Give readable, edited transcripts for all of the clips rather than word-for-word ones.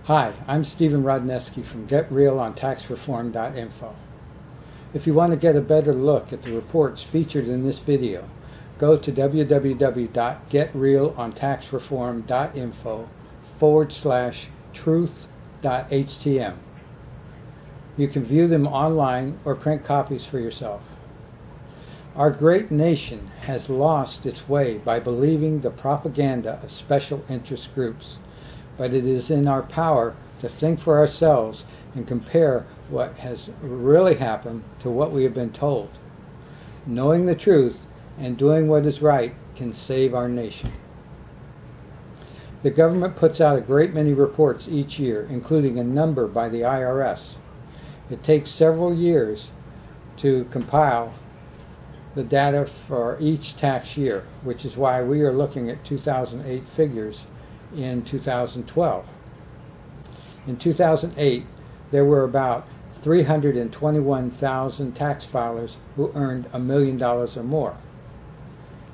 Hi, I'm Stephen Rodneski from GetRealOnTaxReform.info. If you want to get a better look at the reports featured in this video, go to www.getrealontaxreform.info/truth.htm. You can view them online or print copies for yourself. Our great nation has lost its way by believing the propaganda of special interest groups, but it is in our power to think for ourselves and compare what has really happened to what we have been told. Knowing the truth and doing what is right can save our nation. The government puts out a great many reports each year, including a number by the IRS. It takes several years to compile the data for each tax year, which is why we are looking at 2008 figures in 2012. In 2008, there were about 321,000 tax filers who earned $1 million or more.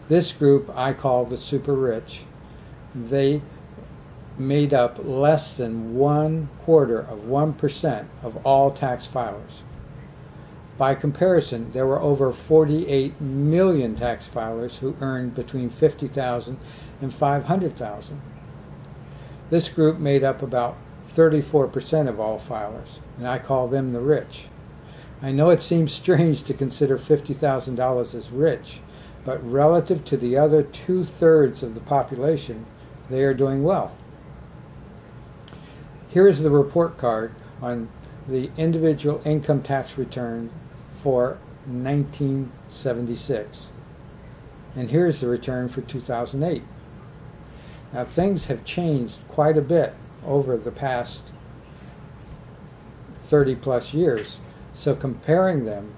This group I call the Superrich. They made up less than 1/4% of all tax filers. By comparison, there were over 48 million tax filers who earned between $50,000 and $500,000. This group made up about 34% of all filers, and I call them the rich. I know it seems strange to consider $50,000 as rich, but relative to the other 2/3 of the population, they are doing well. Here is the report card on the individual income tax return for 1976. And here's the return for 2008. Now, things have changed quite a bit over the past 30 plus years, so comparing them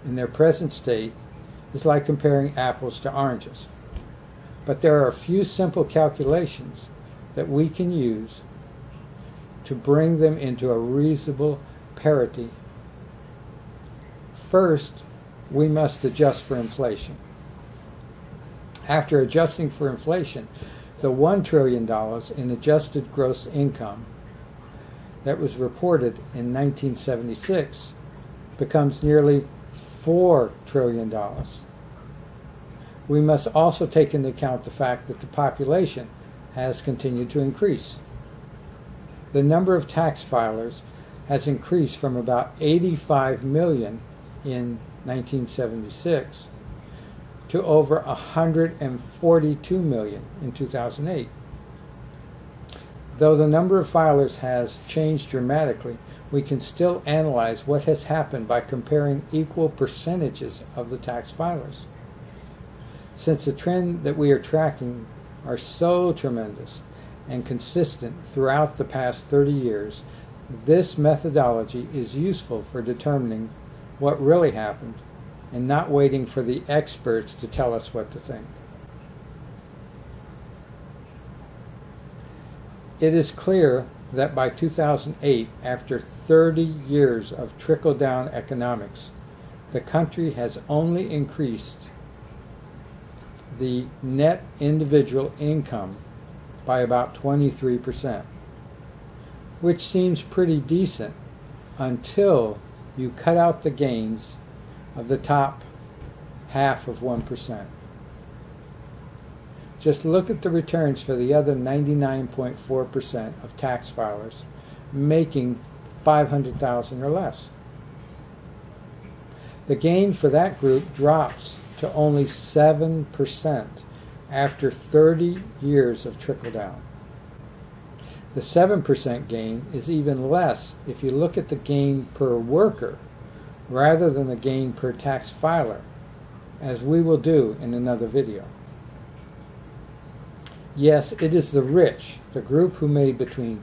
in their present state is like comparing apples to oranges. But there are a few simple calculations that we can use to bring them into a reasonable parity. First, we must adjust for inflation. After adjusting for inflation, the $1 trillion in adjusted gross income that was reported in 1976 becomes nearly $4 trillion. We must also take into account the fact that the population has continued to increase. The number of tax filers has increased from about 85 million in 1976 to over 142 million in 2008. Though the number of filers has changed dramatically, we can still analyze what has happened by comparing equal percentages of the tax filers. Since the trend that we are tracking are so tremendous and consistent throughout the past 30 years, this methodology is useful for determining what really happened and not waiting for the experts to tell us what to think. It is clear that by 2008, after 30 years of trickle-down economics, the country has only increased the net individual income by about 23%, which seems pretty decent until you cut out the gains of the top half of 1%. Just look at the returns for the other 99.4% of tax filers making $500,000 or less. The gain for that group drops to only 7% after 30 years of trickle-down. The 7% gain is even less if you look at the gain per worker rather than the gain per tax filer, as we will do in another video. Yes, it is the rich, the group who made between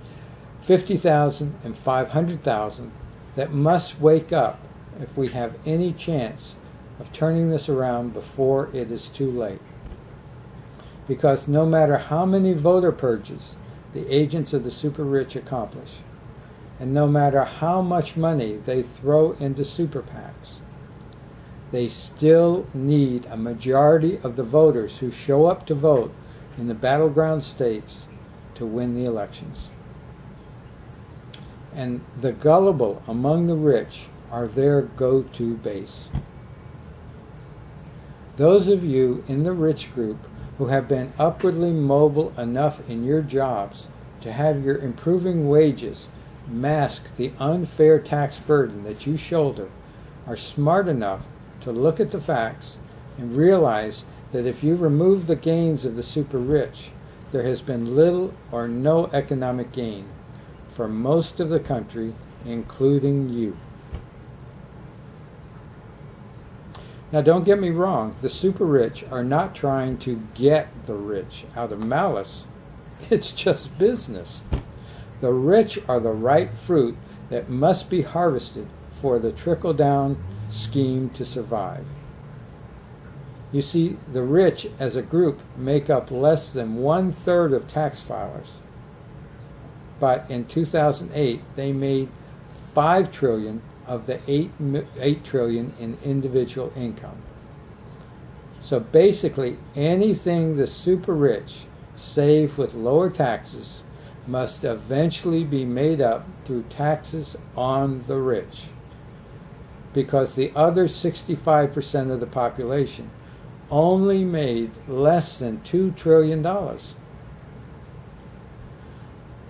$50,000 and $500,000, that must wake up if we have any chance of turning this around before it is too late. Because no matter how many voter purges the agents of the super rich accomplish, and no matter how much money they throw into super PACs, they still need a majority of the voters who show up to vote in the battleground states to win the elections. and the gullible among the rich are their go-to base. Those of you in the rich group who have been upwardly mobile enough in your jobs to have your improving wages mask the unfair tax burden that you shoulder are smart enough to look at the facts and realize that if you remove the gains of the super rich, there has been little or no economic gain for most of the country, including you. Now, don't get me wrong, the super rich are not trying to get the rich out of malice. It's just business. The rich are the ripe fruit that must be harvested for the trickle-down scheme to survive. You see, the rich as a group make up less than 1/3 of tax filers. But in 2008, they made $5 trillion of the $8 trillion in individual income. So basically, anything the super rich save with lower taxes must eventually be made up through taxes on the rich, because the other 65% of the population only made less than $2 trillion.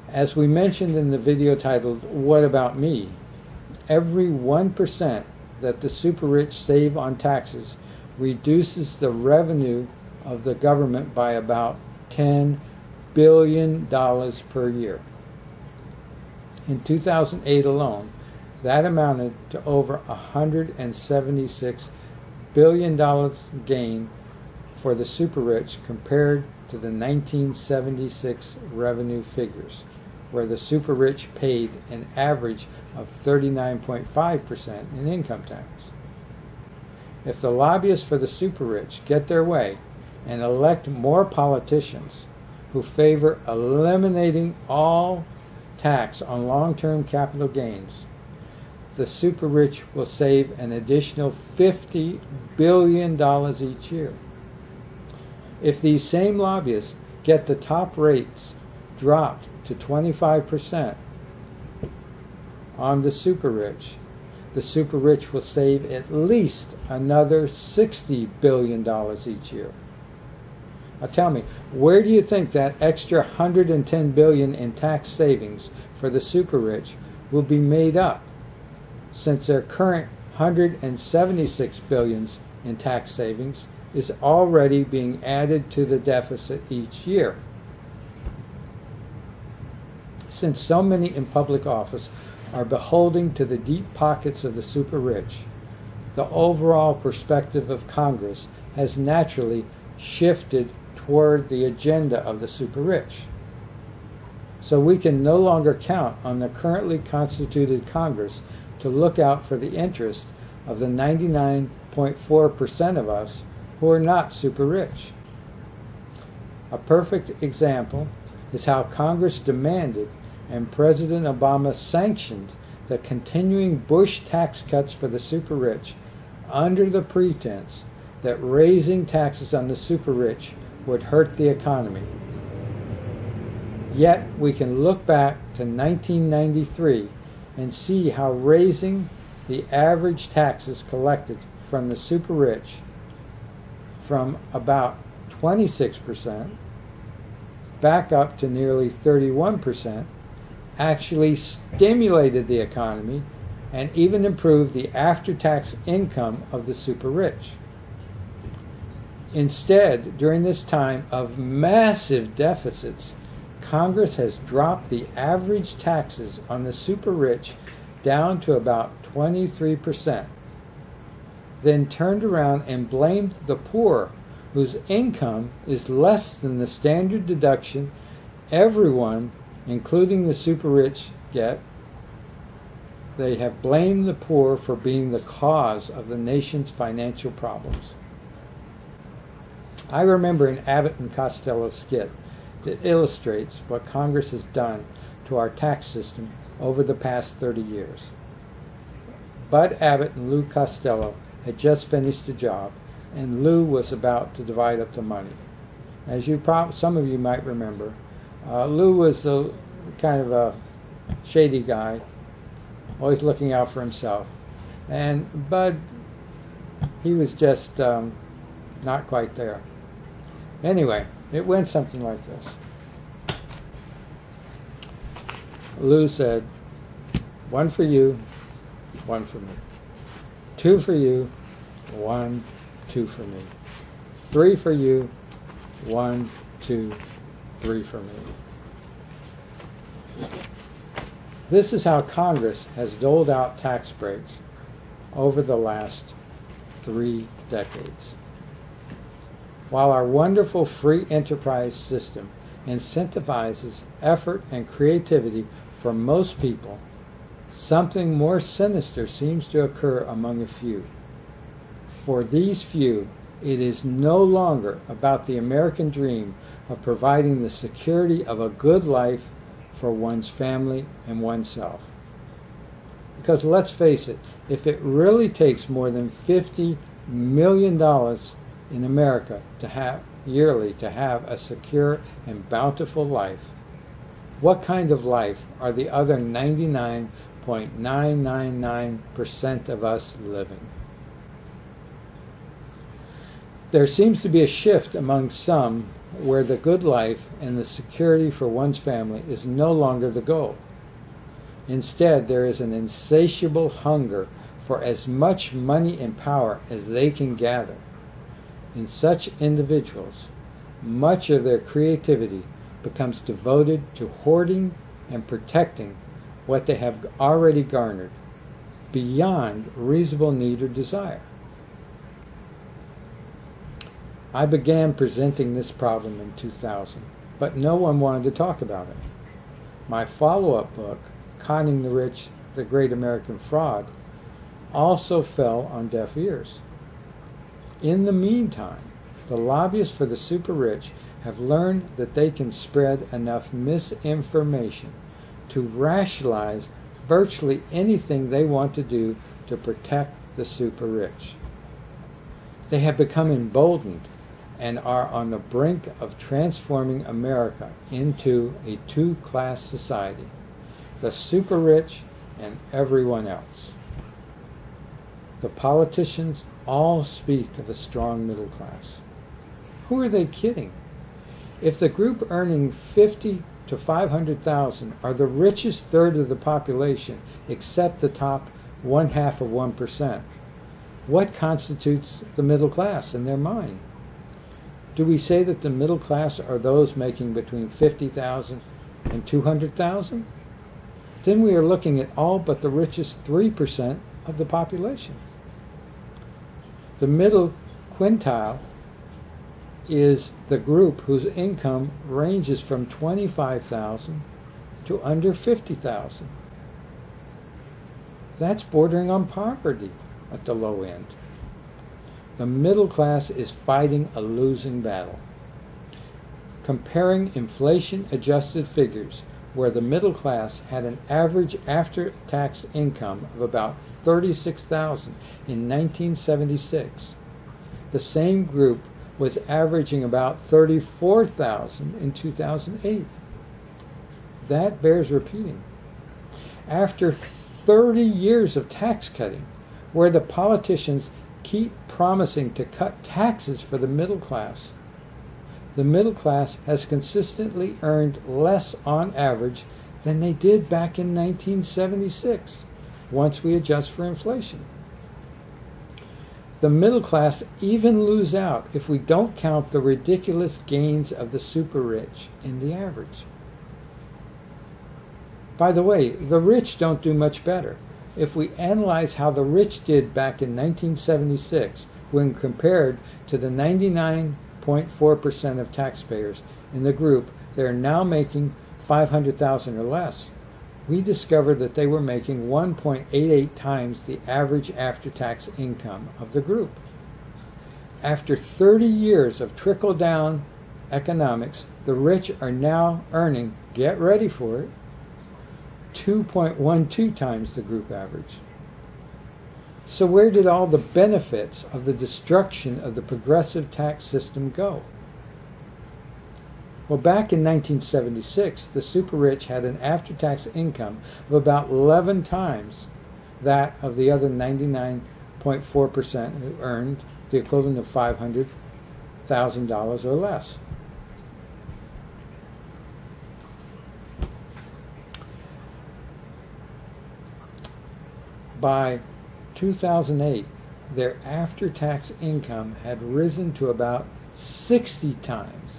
As we mentioned in the video titled, "What About Me?", every 1% that the super rich save on taxes reduces the revenue of the government by about $10 billion per year. In 2008 alone, that amounted to over $176 billion gain for the super rich compared to the 1976 revenue figures, where the super rich paid an average of 39.5% in income tax. If the lobbyists for the super rich get their way and elect more politicians who favor eliminating all tax on long-term capital gains, the super rich will save an additional $50 billion each year. If these same lobbyists get the top rates dropped to 25% on the super rich will save at least another $60 billion each year. Now tell me, where do you think that extra $110 billion in tax savings for the super rich will be made up, since their current $176 billion in tax savings is already being added to the deficit each year? Since so many in public office are beholden to the deep pockets of the super rich, the overall perspective of Congress has naturally shifted toward the agenda of the super rich. So we can no longer count on the currently constituted Congress to look out for the interest of the 99.4% of us who are not super rich. A perfect example is how Congress demanded and President Obama sanctioned the continuing Bush tax cuts for the super rich under the pretense that raising taxes on the super rich would hurt the economy. Yet we can look back to 1993 and see how raising the average taxes collected from the super rich from about 26% back up to nearly 31% actually stimulated the economy and even improved the after-tax income of the super rich. Instead, during this time of massive deficits, Congress has dropped the average taxes on the super rich down to about 23%, then turned around and blamed the poor, whose income is less than the standard deduction everyone, including the super rich, get. They have blamed the poor for being the cause of the nation's financial problems. I remember an Abbott and Costello skit that illustrates what Congress has done to our tax system over the past 30 years. Bud Abbott and Lou Costello had just finished a job, and Lou was about to divide up the money. As some of you might remember, Lou was kind of a shady guy, always looking out for himself. And Bud, he was just not quite there. Anyway, it went something like this. Lou said, 1 for you, 1 for me. 2 for you, 1, 2 for me. 3 for you, 1, 2, 3 for me. This is how Congress has doled out tax breaks over the last 3 decades. While our wonderful free enterprise system incentivizes effort and creativity for most people, something more sinister seems to occur among a few. For these few, it is no longer about the American dream of providing the security of a good life for one's family and oneself. Because let's face it, if it really takes more than $50 million in America yearly to have a secure and bountiful life, what kind of life are the other 99.999% of us living? There seems to be a shift among some where the good life and the security for one's family is no longer the goal. Instead, there is an insatiable hunger for as much money and power as they can gather. In such individuals, much of their creativity becomes devoted to hoarding and protecting what they have already garnered, beyond reasonable need or desire. I began presenting this problem in 2000, but no one wanted to talk about it. My follow-up book, Conning the Rich, The Great American Fraud, also fell on deaf ears. In the meantime, the lobbyists for the super rich have learned that they can spread enough misinformation to rationalize virtually anything they want to do to protect the super rich. They have become emboldened and are on the brink of transforming America into a two-class society, the super rich and everyone else. The politicians all speak of a strong middle class. Who are they kidding? If the group earning $50,000 to $500,000 are the richest third of the population, except the top 0.5%, what constitutes the middle class in their mind? Do we say that the middle class are those making between $50,000 and $200,000? Then we are looking at all but the richest 3% of the population. The middle quintile is the group whose income ranges from $25,000 to under $50,000. That's bordering on poverty at the low end. The middle class is fighting a losing battle. Comparing inflation-adjusted figures where the middle class had an average after-tax income of about $36,000 in 1976, the same group was averaging about $34,000 in 2008. That bears repeating. After 30 years of tax cutting, where the politicians keep promising to cut taxes for the middle class has consistently earned less on average than they did back in 1976, once we adjust for inflation. The middle class even lose out if we don't count the ridiculous gains of the super rich in the average. By the way, the rich don't do much better. If we analyze how the rich did back in 1976 when compared to the 99.4% of taxpayers in the group that are now making $500,000 or less, we discovered that they were making 1.88 times the average after-tax income of the group. After 30 years of trickle-down economics, the rich are now earning, get ready for it, 2.12 times the group average. So where did all the benefits of the destruction of the progressive tax system go? Well, back in 1976, the super rich had an after-tax income of about 11 times that of the other 99.4% who earned the equivalent of $500,000 or less. By 2008, their after-tax income had risen to about 60 times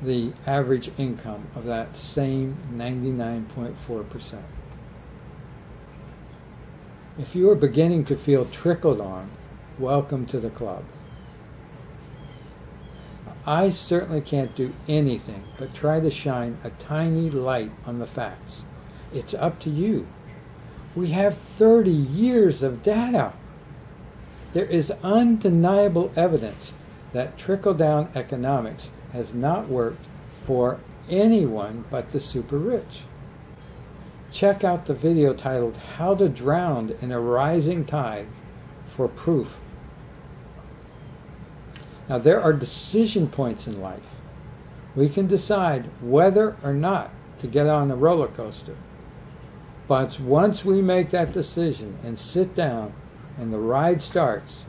the average income of that same 99.4%. If you are beginning to feel trickled on, welcome to the club. I certainly can't do anything but try to shine a tiny light on the facts. It's up to you. We have 30 years of data. There is undeniable evidence that trickle-down economics has not worked for anyone but the super rich. Check out the video titled How to Drown in a Rising Tide for proof. Now, there are decision points in life. We can decide whether or not to get on a roller coaster. But once we make that decision and sit down and the ride starts,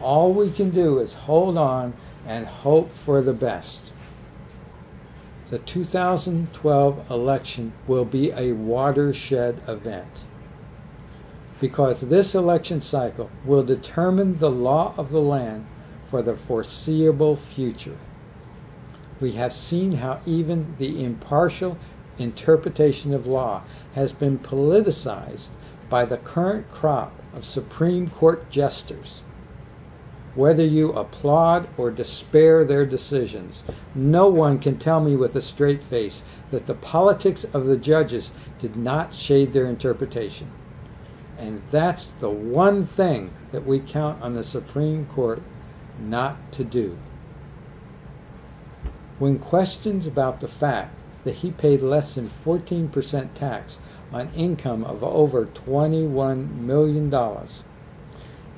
all we can do is hold on and hope for the best. The 2012 election will be a watershed event because this election cycle will determine the law of the land for the foreseeable future. We have seen how even the impartial interpretation of law has been politicized by the current crop of Supreme Court jesters. Whether you applaud or despair their decisions, no one can tell me with a straight face that the politics of the judges did not shade their interpretation. And that's the one thing that we count on the Supreme Court not to do. When questions about the fact that he paid less than 14% tax on income of over $21 million,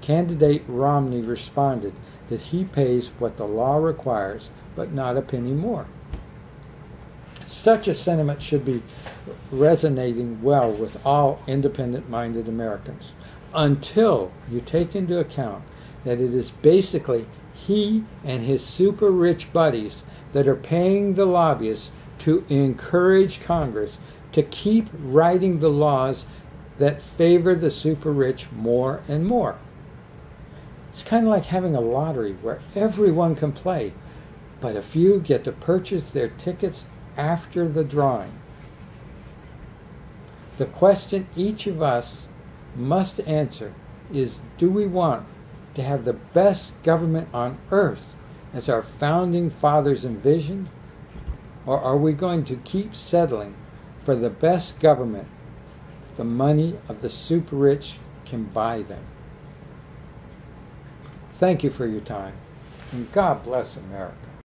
candidate Romney responded that he pays what the law requires, but not a penny more. Such a sentiment should be resonating well with all independent-minded Americans, until you take into account that it is basically he and his super rich buddies that are paying the lobbyists to encourage Congress to keep writing the laws that favor the super rich more and more. It's kind of like having a lottery where everyone can play, but a few get to purchase their tickets after the drawing. The question each of us must answer is, do we want to have the best government on earth as our founding fathers envisioned, or are we going to keep settling for the best government if the money of the super rich can buy them? Thank you for your time, and God bless America.